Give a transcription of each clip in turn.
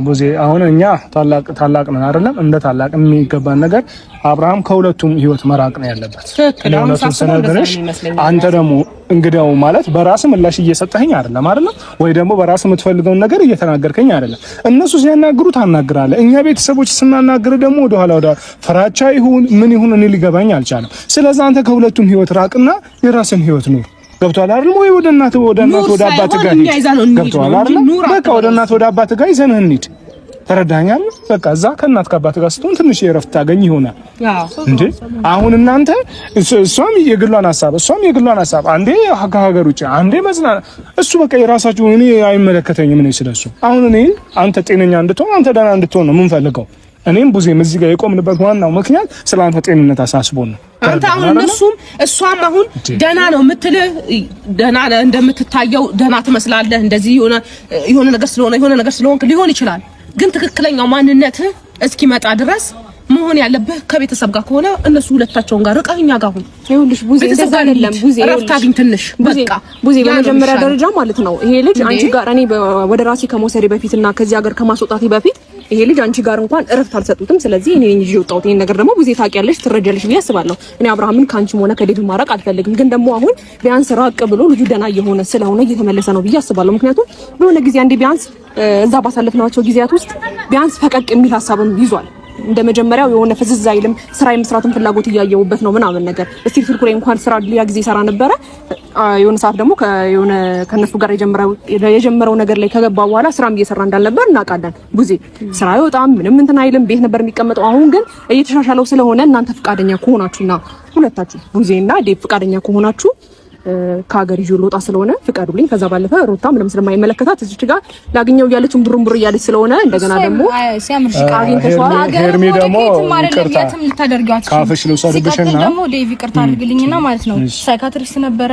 ቡዜ አሁን እኛ ታላቅ ነን አይደለም? እንደ ታላቅ የሚገባን ነገር አብርሃም ከሁለቱም ህይወት መራቅ ነው ያለበት። አንተ ደግሞ እንግዲያው ማለት በራስ ምላሽ እየሰጠኸኝ አይደለም ወይ ደግሞ በራስ የምትፈልገውን ነገር እየተናገርከኝ አይደለም። እነሱ ሲያናግሩ ታናግራለህ። እኛ ቤተሰቦች ስናናግር ደግሞ ወደ ፍራቻ ይሁን ምን ይሁን እኔ ሊገባኝ አልቻለም። ስለዚህ አንተ ከሁለቱም ህይወት ራቅና የራስን ህይወት ኑር። ገብቷል አይደል? ወይ ወደ እናት ወደ አባት ጋር ገብቷል አይደል? በቃ ወደ እናት ወደ አባት ጋር ይዘንህ እንሂድ። ተረዳኛል? በቃ እዛ ከእናት ከአባት ጋር ስትሆን ትንሽ የረፍት ታገኝ ይሆናል እንዴ። አሁን እናንተ እሷም የግሏን ሀሳብ አንዴ ከሀገር ውጭ አንዴ መዝናና እሱ በቃ የራሳችሁ እኔ አይመለከተኝም ነው ስለሱ። አሁን እኔ አንተ ጤነኛ እንድትሆን አንተ ደህና እንድትሆን ነው የምንፈልገው። እኔም ቡዜም እዚህ ጋር የቆምንበት ዋናው ምክንያት ስላንተ ጤንነት አሳስቦን ነው። አንተ አሁን እሷም አሁን ደህና ነው የምትልህ ደህና እንደምትታየው ደህና ትመስላለህ። እንደዚህ የሆነ ነገር ስለሆንክ ሊሆን ይችላል። ግን ትክክለኛው ማንነት እስኪመጣ ድረስ መሆን ያለብህ ከቤተሰብ ጋር ከሆነ እነሱ ሁለታቸውን ጋር ርቀኛ ጋር ሁን። ይኸውልሽ ቡዜ እንደዛ አይደለም። ቡዜ ረፍት አግኝ ትንሽ በቃ ቡዜ በመጀመሪያ ደረጃ ማለት ነው ይሄ ልጅ አንቺ ጋር እኔ ወደ ራሴ ከመውሰዴ በፊትና ከዚህ ሀገር ከማስወጣቴ በፊት ይሄ ልጅ አንቺ ጋር እንኳን እረፍት አልሰጡትም። ስለዚህ እኔ ነኝ ይወጣው። ይሄን ነገር ደግሞ ቡዜ ታውቂያለሽ፣ ትረጃለሽ ብዬ አስባለሁ። እኔ አብርሃምን ካንቺም ሆነ ከዴቭ ማራቅ አልፈልግም። ግን ደግሞ አሁን ቢያንስ ራቅ ብሎ ልጁ ደህና እየሆነ ስለሆነ እየተመለሰ ነው ብዬ አስባለሁ። ምክንያቱም በሆነ ጊዜ አንዴ ቢያንስ እዛ ባሳለፍናቸው ጊዜያት ውስጥ ቢያንስ ፈቀቅ የሚል ሀሳብም ይዟል። እንደመጀመሪያው የሆነ ፍዝዝ አይልም። ስራ የመስራትን ፍላጎት እያየውበት ነው ምናምን ነገር እስቲ ፍልኩሬ እንኳን ስራ ሊያ ጊዜ ሰራ ነበረ። የሆነ ሰዓት ደግሞ ከነሱ ጋር የጀመረው ነገር ላይ ከገባ በኋላ ስራም እየሰራ እንዳልነበር እናውቃለን። ቡዜ ስራ ይወጣም ምንም እንትን አይልም፣ ቤት ነበር የሚቀመጠው። አሁን ግን እየተሻሻለው ስለሆነ እናንተ ፍቃደኛ ከሆናችሁና ሁለታችሁ ቡዜና ዴቭ ፍቃደኛ ከሆናችሁ ከሀገር ይዞ ልወጣ ስለሆነ ፍቃዱልኝ። ከዛ ባለፈ ሩታ ምንም ስለማይመለከታት እዚች ጋር ላግኘው እያለች ቡሩምቡር እያለች ስለሆነ እንደገና ደግሞ ሲያምርሽ ቃጊን ተሷላ ሀገር ደግሞ የትም ልታደርጋችሁ ካፍሽ ልውሰድብሽና ደግሞ ዴቭ ይቅርታ አድርግልኝና ማለት ነው ሳይካትሪስት ነበረ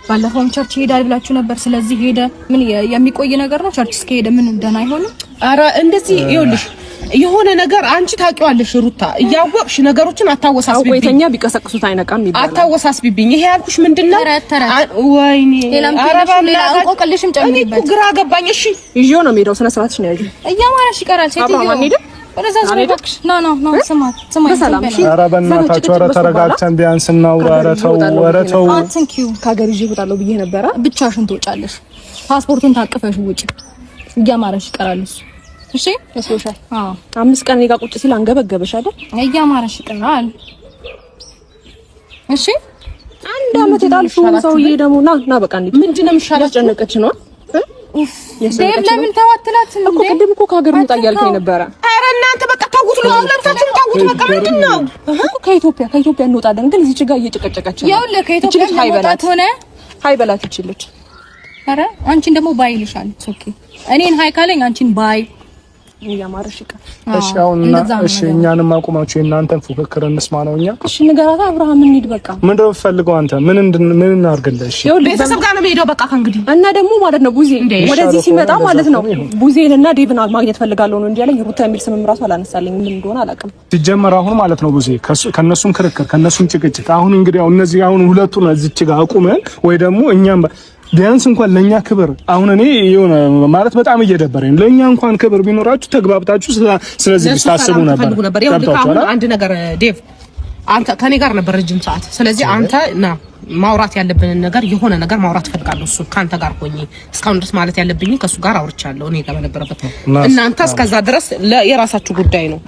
ባለፈውም ቸርች ሄዳል ብላችሁ ነበር። ስለዚህ ሄደ ምን የሚቆይ ነገር ነው። ቸርች እስከ ሄደ ምን ደህና አይሆንም። ኧረ እንደዚህ ይኸውልሽ የሆነ ነገር አንቺ ታውቂዋለሽ ሩታ፣ እያወቅሽ ነገሮችን አታወሳስቢብኝ። አቆይተኛ ቢቀሰቅሱት አይነቃም ይባላል። አታወሳስቢብኝ። ይሄ ያልኩሽ ምንድነው? ወይኔ ሌላ እንቆቅልሽም ጨምሪበት። ግራ ገባኝ። እሺ ይዤው ነው የምሄደው። ስነ ስርዓትሽ ነው ያዥ። እያማረሽ ይቀራል። ሴትዮ ወደዛ ዘባክሽ ኖ ስማ በሰላም እሺ። ኧረ በእናታችሁ ኧረ ተረጋግተን ቢያንስ እናውራ። ኧረ ተው ከሀገር ይዤ እወጣለሁ ብዬ ነበረ። ብቻሽን ትወጫለሽ። ፓስፖርቱን ታቅፈሽ ውጪ። እያማረሽ ይቀራል እሱ። እሺ መስሎሻል? አዎ 5 ቀን ጋ ቁጭ ሲል አንገበገበሽ አይደል? እያማረሽ ይቀራል። እሺ አንድ አመት የጣልሽው ሰውዬ ደግሞ ና በቃ እንዴ ምንድነው የምሻለው? ያስጨነቀች ነው ዴቭ። ለምን ተዋትላት እኮ ቅድም እኮ ከሀገር ወጣ እያልከኝ ነበረ። ኧረ እናንተ በቃ ታውቁት ነው አብላታችሁ ታውቁት። በቃ ምንድነው ከኢትዮጵያ እንወጣለን፣ ግን እዚህ ጋር እየጨቀጨቀች ነው። ያው ለከኢትዮጵያ እንወጣት ሆነ ሃይበላት ይችላል። ኧረ አንቺን ደግሞ ባይ ይልሻል። ኦኬ እኔን ሃይ ካለኝ አንቺን ባይ ያማረሽ ይቀር። እሺ አሁንና እሺ እኛንም አቁማችሁ እናንተን ፉክክር እንስማ ነው። እኛ እሺ ንገራታ አብርሃም እንሂድ በቃ። ምንድነው የምትፈልገው አንተ? ምን እናርግልሽ? ቤተሰብ ጋር ነው የምሄደው በቃ ከእንግዲህ። እና ደግሞ ማለት ነው ቡዜ ወደዚህ ሲመጣ ማለት ነው ቡዜንና ዴቭን ማግኘት ፈልጋለሁ ነው እንጂ ያለኝ ሩታ የሚል ስምም ራሱ አላነሳለኝ። ምን እንደሆነ አላውቅም። ሲጀመር አሁን ማለት ነው ቡዜ ከነሱም ክርክር ከነሱም ጭቅጭቅ አሁን እንግዲህ እነዚህ አሁን ሁለቱን እዚች ጋር አቁመን ወይ ደግሞ እኛም ቢያንስ እንኳን ለኛ ክብር አሁን እኔ የሆነ ማለት በጣም እየደበረኝ ለኛ እንኳን ክብር ቢኖራችሁ ተግባብታችሁ ስለዚህ ታስቡ ነበር። ያው አሁን አንድ ነገር ዴቭ አንተ ከኔ ጋር ነበር ረጅም ሰዓት። ስለዚህ አንተ ማውራት ያለብንን ነገር የሆነ ነገር ማውራት ፈልጋለሁ። እሱ ካንተ ጋር ሆኜ እስካሁን ድረስ ማለት ያለብኝ ከሱ ጋር አውርቻለሁ። እኔ ጋር በነበረበት እናንተ እስከዛ ድረስ የራሳችሁ ጉዳይ ነው።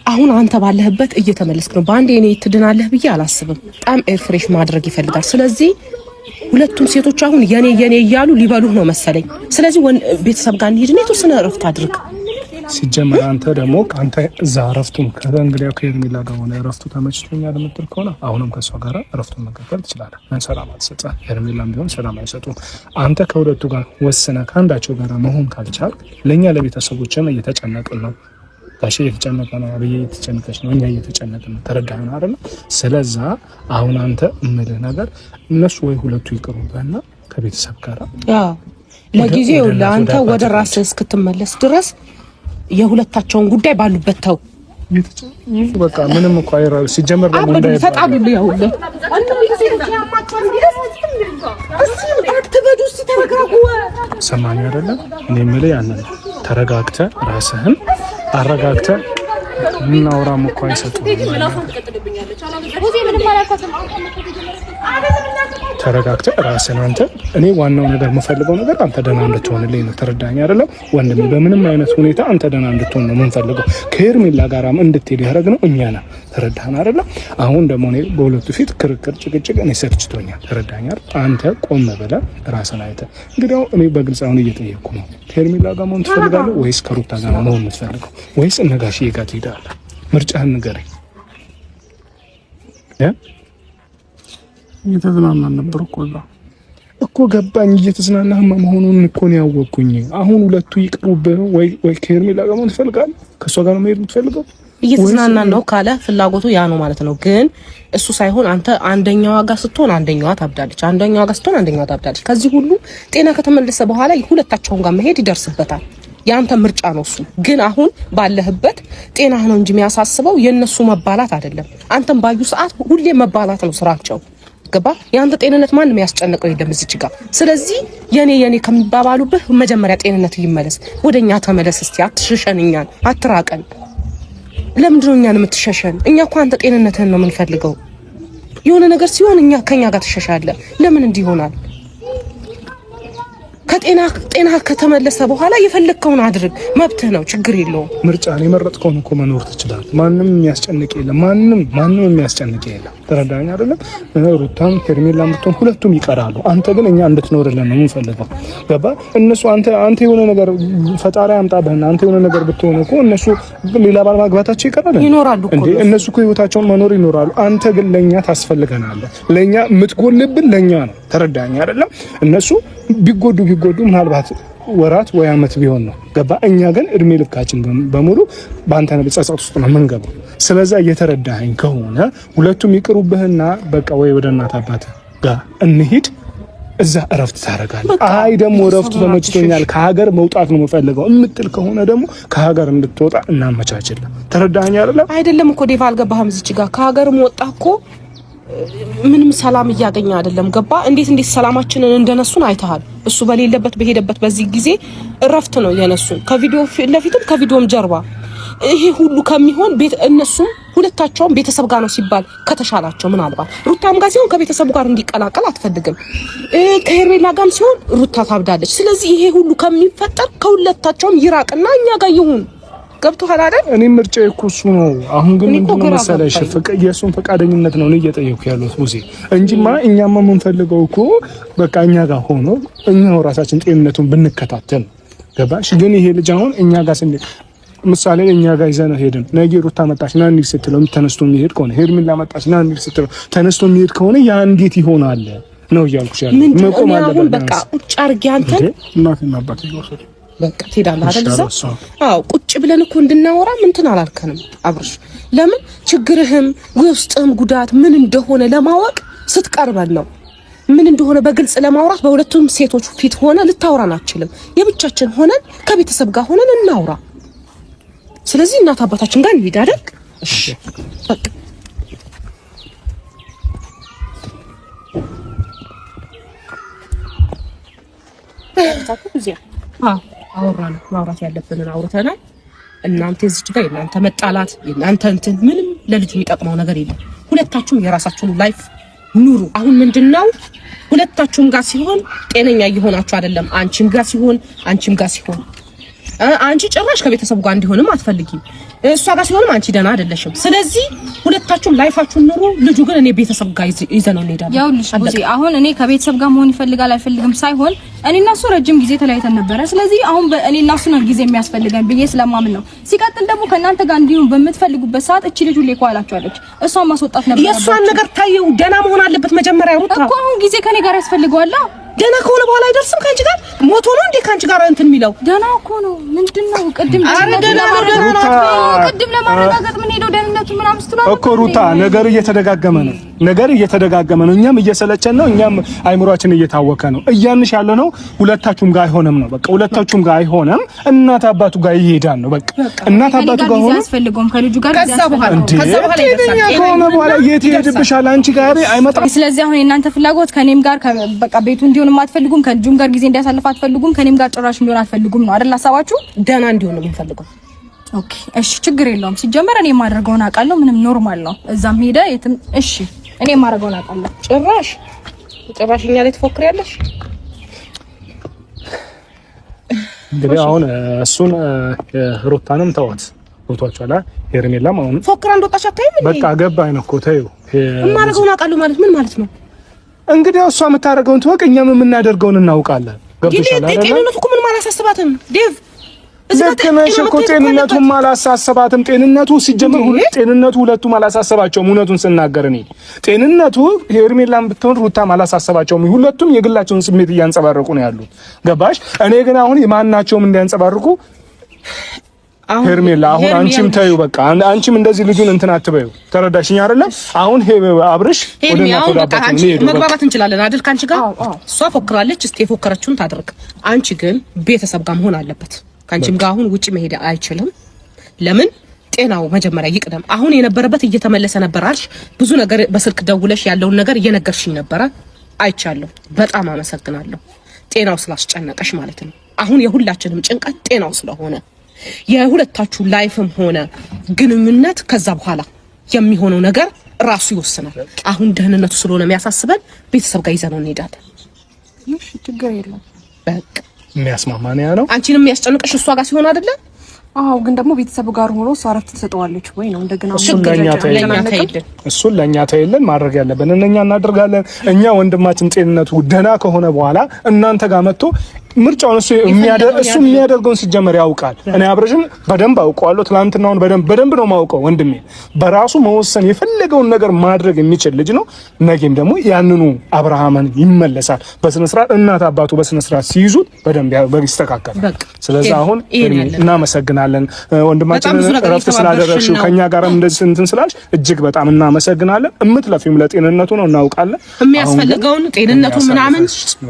አሁን አንተ ባለህበት እየተመለስክ ነው። ባንዴ እኔ ትድናለህ ብዬ አላስብም። በጣም ኤርፍሬሽ ማድረግ ይፈልጋል። ስለዚህ ሁለቱም ሴቶች አሁን የኔ እያሉ ሊበሉህ ነው መሰለኝ። ስለዚህ ቤተሰብ ጋር እንሂድ፣ የተወሰነ እረፍት አድርግ። ሲጀመር አንተ ደግሞ አንተ እዛ እረፍቱን ከእንግዲያው ከሄርሜላ ጋር ሆነ እረፍቱ ተመችቶኛል የምትል ከሆነ አሁንም ከሷ ጋር እረፍቱን መቀጠል ትችላለህ። ሰላም አትሰጥም። ሄርሜላም ቢሆን ሰላም አይሰጡም። አንተ ከሁለቱ ጋር ወስነህ ከአንዳቸው ጋር መሆን ካልቻልክ ለእኛ ለቤተሰቦችም እየተጨነቅን ነው። ታሽ እየተጨነቀ ነው። አብዬ እየተጨነቀች ነው። እኛ እየተጨነቅን ነው። ተረዳኸን አይደል? ስለዛ አሁን አንተ እምልህ ነገር እነሱ ወይ ሁለቱ ይቅሩበና ከቤተሰብ ጋር ለጊዜው ለአንተ ወደ ራስህ እስክትመለስ ድረስ የሁለታቸውን ጉዳይ ባሉበት ተው። በቃ ምንም እኮ አይራል ሲጀመር ደግሞ እንዳይፈጣሉ ያውለ ሰማኝ አይደለም እኔ የምልህ ያንን ተረጋግተህ ራስህን አረጋግተህ ምናወራም እኮ አይሰጡም። ተረጋግተህ ራስህን አንተ እኔ ዋናው ነገር የምፈልገው ነገር አንተ ደህና እንድትሆንልኝ ነው። ተረዳኸኝ አይደለም ወንድሜ? በምንም አይነት ሁኔታ አንተ ደህና እንድትሆን ነው የምንፈልገው። ከሄርሜላ ጋራም እንድትሄድ ያደረግነው እኛ ነን። ተረዳኸኝ አይደለም? አሁን ደግሞ እኔ በሁለቱ ፊት ክርክር፣ ጭቅጭቅ እኔ ሰልችቶኛል። ተረዳኸኝ አይደል? አንተ ቆም ብለህ ራስህን አይተህ እንግዲህ እኔ በግልጽ አሁን እየጠየቅኩ ነው። ከሄርሜላ ጋር መሆን ትፈልጋለህ ወይስ ከሩታ ጋር መሆን የምትፈልገው? ወይስ እነ ጋሽዬ ጋር ትሄዳለህ? ምርጫህን ንገረኝ። እየተዝናናን ነበር እኮ ገባኝ። እየተዝናናህማ መሆኑን እኮ ነው ያወቅኩኝ። አሁን ሁለቱ ይቅሩብህ ወይ ከሄርሜላ ጋር መሆን ትፈልጋለህ? ከእሷ ጋር ነው መሄድ የምትፈልገው? እየተዝናናን ነው ካለ ፍላጎቱ ያ ነው ማለት ነው። ግን እሱ ሳይሆን አንተ አንደኛዋ ጋር ስትሆን አንደኛዋ ታብዳለች፣ አንደኛዋ ጋር ስትሆን አንደኛዋ ታብዳለች። ከዚህ ሁሉ ጤና ከተመለሰ በኋላ ሁለታቸውን ጋር መሄድ ይደርስበታል። ያንተ ምርጫ ነው እሱ። ግን አሁን ባለህበት ጤናህ ነው እንጂ የሚያሳስበው የነሱ መባላት አይደለም። አንተም ባዩ ሰዓት ሁሌ መባላት ነው ስራቸው። ገባ? ያንተ ጤንነት ማንም ያስጨንቀው የለም እዚች ጋር። ስለዚህ የኔ ከሚባባሉብህ መጀመሪያ ጤንነት ይመለስ። ወደኛ ተመለስ እስቲ። አትሸሸን፣ እኛን አትራቀን። ለምንድን ነው እኛን የምትሸሸን? እኛ እኮ አንተ ጤንነትህን ነው የምንፈልገው። የሆነ ነገር ሲሆን ከኛ ጋር ትሸሻለህ። ለምን እንዲህ ይሆናል? ጤና ከተመለሰ በኋላ የፈለግከውን አድርግ፣ መብትህ ነው፣ ችግር የለውም። ምርጫን የመረጥከውን እኮ መኖር ትችላለህ። ማንም የሚያስጨንቅ የለም። ማንም የሚያስጨንቅ የለም። ተረዳኸኝ አይደለም? ሩታም ሄርሜላም ብትሆን ሁለቱም ይቀራሉ። አንተ ግን እኛ እንድትኖርልን ነው የምንፈልገው። ገባ? እነሱ አንተ የሆነ ነገር ፈጣሪ አምጣብህና አንተ የሆነ ነገር ብትሆን እኮ እነሱ ሌላ ባል ማግባታቸው ይቀራል ይኖራሉ እኮ እንዴ? እነሱ እኮ ህይወታቸውን መኖር ይኖራሉ። አንተ ግን ለኛ ታስፈልገናለህ። ለኛ የምትጎልብን ለኛ ነው። ተረዳኸኝ አይደለም? እነሱ ቢጎዱ ምናልባት ወራት ወይ አመት ቢሆን ነው። ገባ? እኛ ግን እድሜ ልካችን በሙሉ በአንተ ነው ጸጸት ውስጥ ነው የምንገባው። ስለዚህ እየተረዳኸኝ ከሆነ ሁለቱም ይቅሩብህና በቃ ወይ ወደ እናት አባት ጋር እንሂድ፣ እዛ እረፍት ታደርጋለህ። አይ ደግሞ እረፍቱ ተመችቶኛል ከሀገር መውጣት ነው የምፈልገው እምትል ከሆነ ደግሞ ከሀገር እንድትወጣ እናመቻችልን። ተረዳኸኝ አይደለም? እኮ ዴቫ አልገባህም? እዚች ጋር ከሀገርም ወጣ እኮ ምንም ሰላም እያገኘ አይደለም። ገባ? እንዴት ሰላማችንን እንደነሱን አይተሃል። እሱ በሌለበት በሄደበት በዚህ ጊዜ እረፍት ነው የነሱን፣ ከቪዲዮ ለፊትም ከቪዲዮም ጀርባ። ይሄ ሁሉ ከሚሆን እነሱም ሁለታቸውም ቤተሰብ ጋር ነው ሲባል ከተሻላቸው ምናልባት ሩታም ጋር ሲሆን ከቤተሰቡ ጋር እንዲቀላቀል አትፈልግም። ከሄርሜላ ጋርም ሲሆን ሩታ ታብዳለች። ስለዚህ ይሄ ሁሉ ከሚፈጠር ከሁለታቸውም ይራቅና እኛ ጋር ይሁን። ገብቶሃል አይደል? እኔ ምርጫዬ እኮ እሱ ነው። አሁን ግን ምንድነው መሰለሽ የእሱን ፈቃደኝነት ነው እኔ እየጠየኩ ያለሁት ሙሴ እንጂማ እኛማ የምንፈልገው እኮ በቃ እኛ ጋር ሆኖ እኛው ራሳችን ጤንነቱን ብንከታተል። ገባሽ? ግን ይሄ ልጅ አሁን እኛ ጋር ምሳሌ እኛ ጋር ይዘነው ሄድን፣ ነገ ሩታ መጣች ና እንሂድ ስትለው ተነስቶ የሚሄድ ከሆነ ሄርሜላ መጣች ና እንሂድ ስትለው ተነስቶ የሚሄድ ከሆነ ያ እንዴት ይሆናል ነው እያልኩሽ ያለው። መቆም አለበት። በቃ ቁጭ አድርጌ አንተን እናትና አባት ይወሰድ በቃ ትሄዳለህ አይደል? እዛ አዎ ቁጭ ብለን እኮ እንድናወራ እንትን አላልከንም አብርሽ። ለምን ችግርህም ውስጥህም ጉዳት ምን እንደሆነ ለማወቅ ስትቀርበን ነው። ምን እንደሆነ በግልጽ ለማውራት በሁለቱም ሴቶች ፊት ሆነ ልታወራን አትችልም። የብቻችን ሆነን ከቤተሰብ ጋር ሆነን እናውራ። ስለዚህ እናት አባታችን ጋር እንሂድ አይደል? እሺ በቃ ማውራት ያለብንን አውርተናል። እናንተ እዚህ ጋር የእናንተ መጣላት የእናንተ እንትን ምንም ለልጁ የሚጠቅመው ነገር የለም። ሁለታችሁም የራሳችሁን ላይፍ ኑሩ። አሁን ምንድነው ሁለታችሁም ጋር ሲሆን ጤነኛ እየሆናችሁ አይደለም። አንቺም ጋር ሲሆን አንቺ ጭራሽ ከቤተሰቡ ጋር እንዲሆንም አትፈልጊም። እሷ ጋር ሲሆንም አንቺ ደህና አይደለሽም። ስለዚህ ሁለታችሁም ላይፋችሁን ኑሩ። ልጁ ግን እኔ ቤተሰብ ጋር ይዘነው እንሄዳለን። ያው ልጅ አሁን እኔ ከቤተሰብ ጋር መሆን ይፈልጋል አይፈልግም ሳይሆን እኔና እሱ ረጅም ጊዜ ተለያይተን ነበረ። ስለዚህ አሁን እኔና እሱ ነው ጊዜ የሚያስፈልገን ብዬ ስለማምን ነው። ሲቀጥል ደግሞ ከእናንተ ጋር እንዲሆን በምትፈልጉበት ሰዓት እቺ ልጅ ሁሌ ቋላችኋለች። እሷን ማስወጣት ነበር። የእሷን ነገር ታየው ደህና መሆን አለበት መጀመሪያ። ሩታ እኮ አሁን ጊዜ ከኔ ጋር ያስፈልገዋል። ደህና ከሆነ በኋላ አይደርስም ከአንቺ ጋር ሞቶ ነው እንዴ ከአንቺ ጋር እንትን የሚለው? ደህና እኮ ነው። ምንድነው ቅድም ለማረጋገጥ ምን ሄደው ደህንነቱ አልተመቻችም ምናምን ስትሏል እኮ ሩታ ነገር እየተደጋገመ ነው። እኛም እየሰለቸን ነው። እኛም አይምሮአችን እየታወከ ነው። እያንሽ ያለ ነው ሁለታችሁም ጋር አይሆንም ነው በቃ። ሁለታችሁም ጋር አይሆንም። እናት አባቱ ጋር ይሄዳል ነው በቃ። እናት አባቱ ጋር ሆነ ያስፈልገውም ከልጁ ጋር ከዛ በኋላ በኋላ የት ይሄድብሻል? አንቺ ጋር አይመጣም። ስለዚህ አሁን የእናንተ ፍላጎት ከኔም ጋር በቃ ቤቱ እንዲሆን አትፈልጉም፣ ከልጁም ጋር ጊዜ እንዲያሳልፍ አትፈልጉም፣ ከኔም ጋር ጭራሽ እንዲሆን አትፈልጉም ነው አይደል ሐሳባችሁ? ደህና እንዲሆን ነው የምንፈልገው። ኦኬ እሺ፣ ችግር የለውም። ሲጀመር እኔ የማደርገውን አውቃለሁ። ምንም ኖርማል ነው። እዛም ሄደ የትም እሺ፣ እኔ የማደርገውን አውቃለሁ። ጭራሽ እኛ ላይ ትፎክሪያለሽ። እንግዲህ አሁን እሱን ሩታንም ተዋት ፎቶቿላ ሄርሜላም አሁን ፎክራ እንደወጣች አታይም። በቃ ገባኝ ነው እኮ ተይው። የማደርገውን አውቃለሁ ማለት ምን ማለት ነው? እንግዲህ እሷ የምታደርገውን ትወቅ፣ እኛም የምናደርገውን እናውቃለን። ገብቶሻል አይደል? ጤንነቱ እኮ ምንም አላሳስባትም ዴቭ። ልክ ነሽ እኮ ጤንነቱም አላሳሰባትም። ጤንነቱ ሲጀምር ጤንነቱ ሁለቱም አላሳሰባቸውም። እውነቱን ስናገር እኔ ጤንነቱ ሄርሜላም ብትሆን ሩታም አላሳሰባቸውም። ሁለቱም የግላቸውን ስሜት እያንጸባረቁ ነው ያሉት። ገባሽ? እኔ ግን አሁን የማናቸውም እንዲያንጸባርቁ ሄርሜላ አሁን አንቺም ታዩ በቃ አንቺም እንደዚህ ልጁን እንትን አትበዩ። ተረዳሽኝ አይደለ? አሁን አብርሽ ወደና ተዳባታ ነው መግባባት እንችላለን አይደል? ካንቺ ጋር እሷ ፎክራለች። እስቲ የፎከረችውን ታድርግ። አንቺ ግን ቤተሰብ ጋር መሆን አለበት። ካንቺም ጋር አሁን ውጪ መሄድ አይችልም። ለምን? ጤናው መጀመሪያ ይቅደም። አሁን የነበረበት እየተመለሰ ነበር አልሽ። ብዙ ነገር በስልክ ደውለሽ ያለውን ነገር እየነገርሽኝ ነበረ። አይቻለሁ። በጣም አመሰግናለሁ። ጤናው ስላስጨነቀሽ ማለት ነው። አሁን የሁላችንም ጭንቀት ጤናው ስለሆነ የሁለታችሁ ላይፍም ሆነ ግንኙነት ከዛ በኋላ የሚሆነው ነገር ራሱ ይወስናል። አሁን ደህንነቱ ስለሆነ የሚያሳስበን ቤተሰብ ጋር ይዘነው እንሄዳለን። እሺ ችግር የለም። በቃ የሚያስማማን ያ ነው። አንቺንም የሚያስጨንቅሽ እሷ ጋር ሲሆን አይደለ? አዎ ግን ደግሞ ቤተሰብ ጋር ሆኖ እሷ አረፍት ትሰጠዋለች ወይ ነው እንደገና እሱን ለኛ ታይልን ማድረግ ያለብን እኛ እናደርጋለን። እኛ ወንድማችን ጤንነቱ ደህና ከሆነ በኋላ እናንተ ጋር መጥቶ ምርጫውን እሱ የሚያደርገውን ሲጀመር ያውቃል። እኔ አብረሽን በደንብ አውቀዋለሁ። ትናንትናውን በደንብ ነው ማውቀው። ወንድሜ በራሱ መወሰን የፈለገውን ነገር ማድረግ የሚችል ልጅ ነው። ነገም ደግሞ ያንኑ አብርሃምን ይመለሳል በስነ ስርዓት እናት አባቱ በስነ ስርዓት ሲይዙት በደንብ ይስተካከላል። ስለዚህ አሁን እናመሰግናለን ወንድማችን እረፍት ስላደረግሽው ከኛ ጋርም እንደዚህ እንትን ስላልሽ እጅግ በጣም እናመሰግናለን። እምትለፊም ለጤንነቱ ነው እናውቃለን። የሚያስፈልገውን ጤንነቱ ምናምን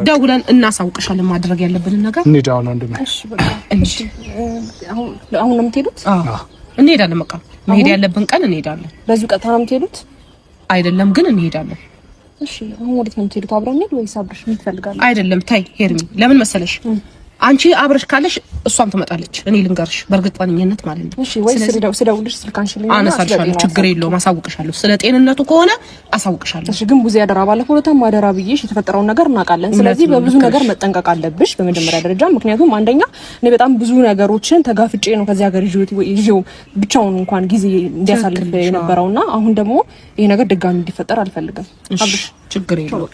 ደውለን እናሳውቅሻለን ማድረግ ያለብን ነገር እንዴዳው ነው እንደማ እሺ በቃ እሺ አሁን ነው የምትሄዱት? እንሄዳለን። በቃ መሄድ ያለብን ቀን እንሄዳለን። በዚህ ቀጥታ ነው የምትሄዱት? አይደለም ግን እንሄዳለን። እሺ አሁን ወዴት ነው የምትሄዱት? አብረን እንሂድ ወይስ አብረሽ ምን ትፈልጋለሽ? አይደለም ታይ ሄርሚ፣ ለምን መሰለሽ አንቺ አብረሽ ካለሽ እሷም ትመጣለች። እኔ ልንገርሽ በእርግጠኝነት ማለት ነው። እሺ ወይ ስደውልሽ ስልካንሽልኝ አነሳልሻለሁ። ችግር የለውም አሳውቅሻለሁ። ስለ ጤንነቱ ከሆነ አሳውቅሻለሁ። እሺ ግን ብዙ ያደራ ባለፈው ለታም አደራ ብዬሽ የተፈጠረውን ነገር እናውቃለን። ስለዚህ በብዙ ነገር መጠንቀቅ አለብሽ በመጀመሪያ ደረጃ። ምክንያቱም አንደኛ እኔ በጣም ብዙ ነገሮችን ተጋፍጬ ነው ከዚህ ሀገር ይዤው ብቻውን እንኳን ጊዜ እንዲያሳልፍ የነበረውና አሁን ደግሞ ይሄ ነገር ድጋሚ እንዲፈጠር አልፈልግም። አብሽ ችግር የለውም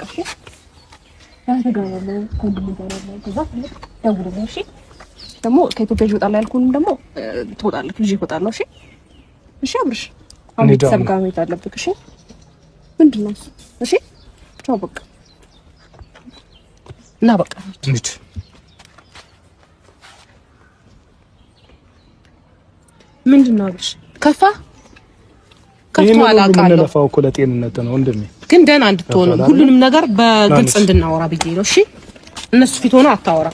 ደግሞ ከኢትዮጵያ ይወጣል ያልኩንም ደግሞ ትወጣለህ ልጅ ይወጣል። እሺ እሺ አብርሽ አሁን ቤተሰብ ጋር መሄድ አለብህ። እሺ ምንድን ነው እሺ ቻው በቃ እና በቃ እንዴ ምንድን ነው አብርሽ ከፋ ለፋው እኮ ለጤንነት ነው እንደም ግን ደህና እንድትሆኑ ሁሉንም ነገር በግልጽ እንድናወራ ብዬ ነው። እሺ እነሱ ፊት ሆነ አታወራ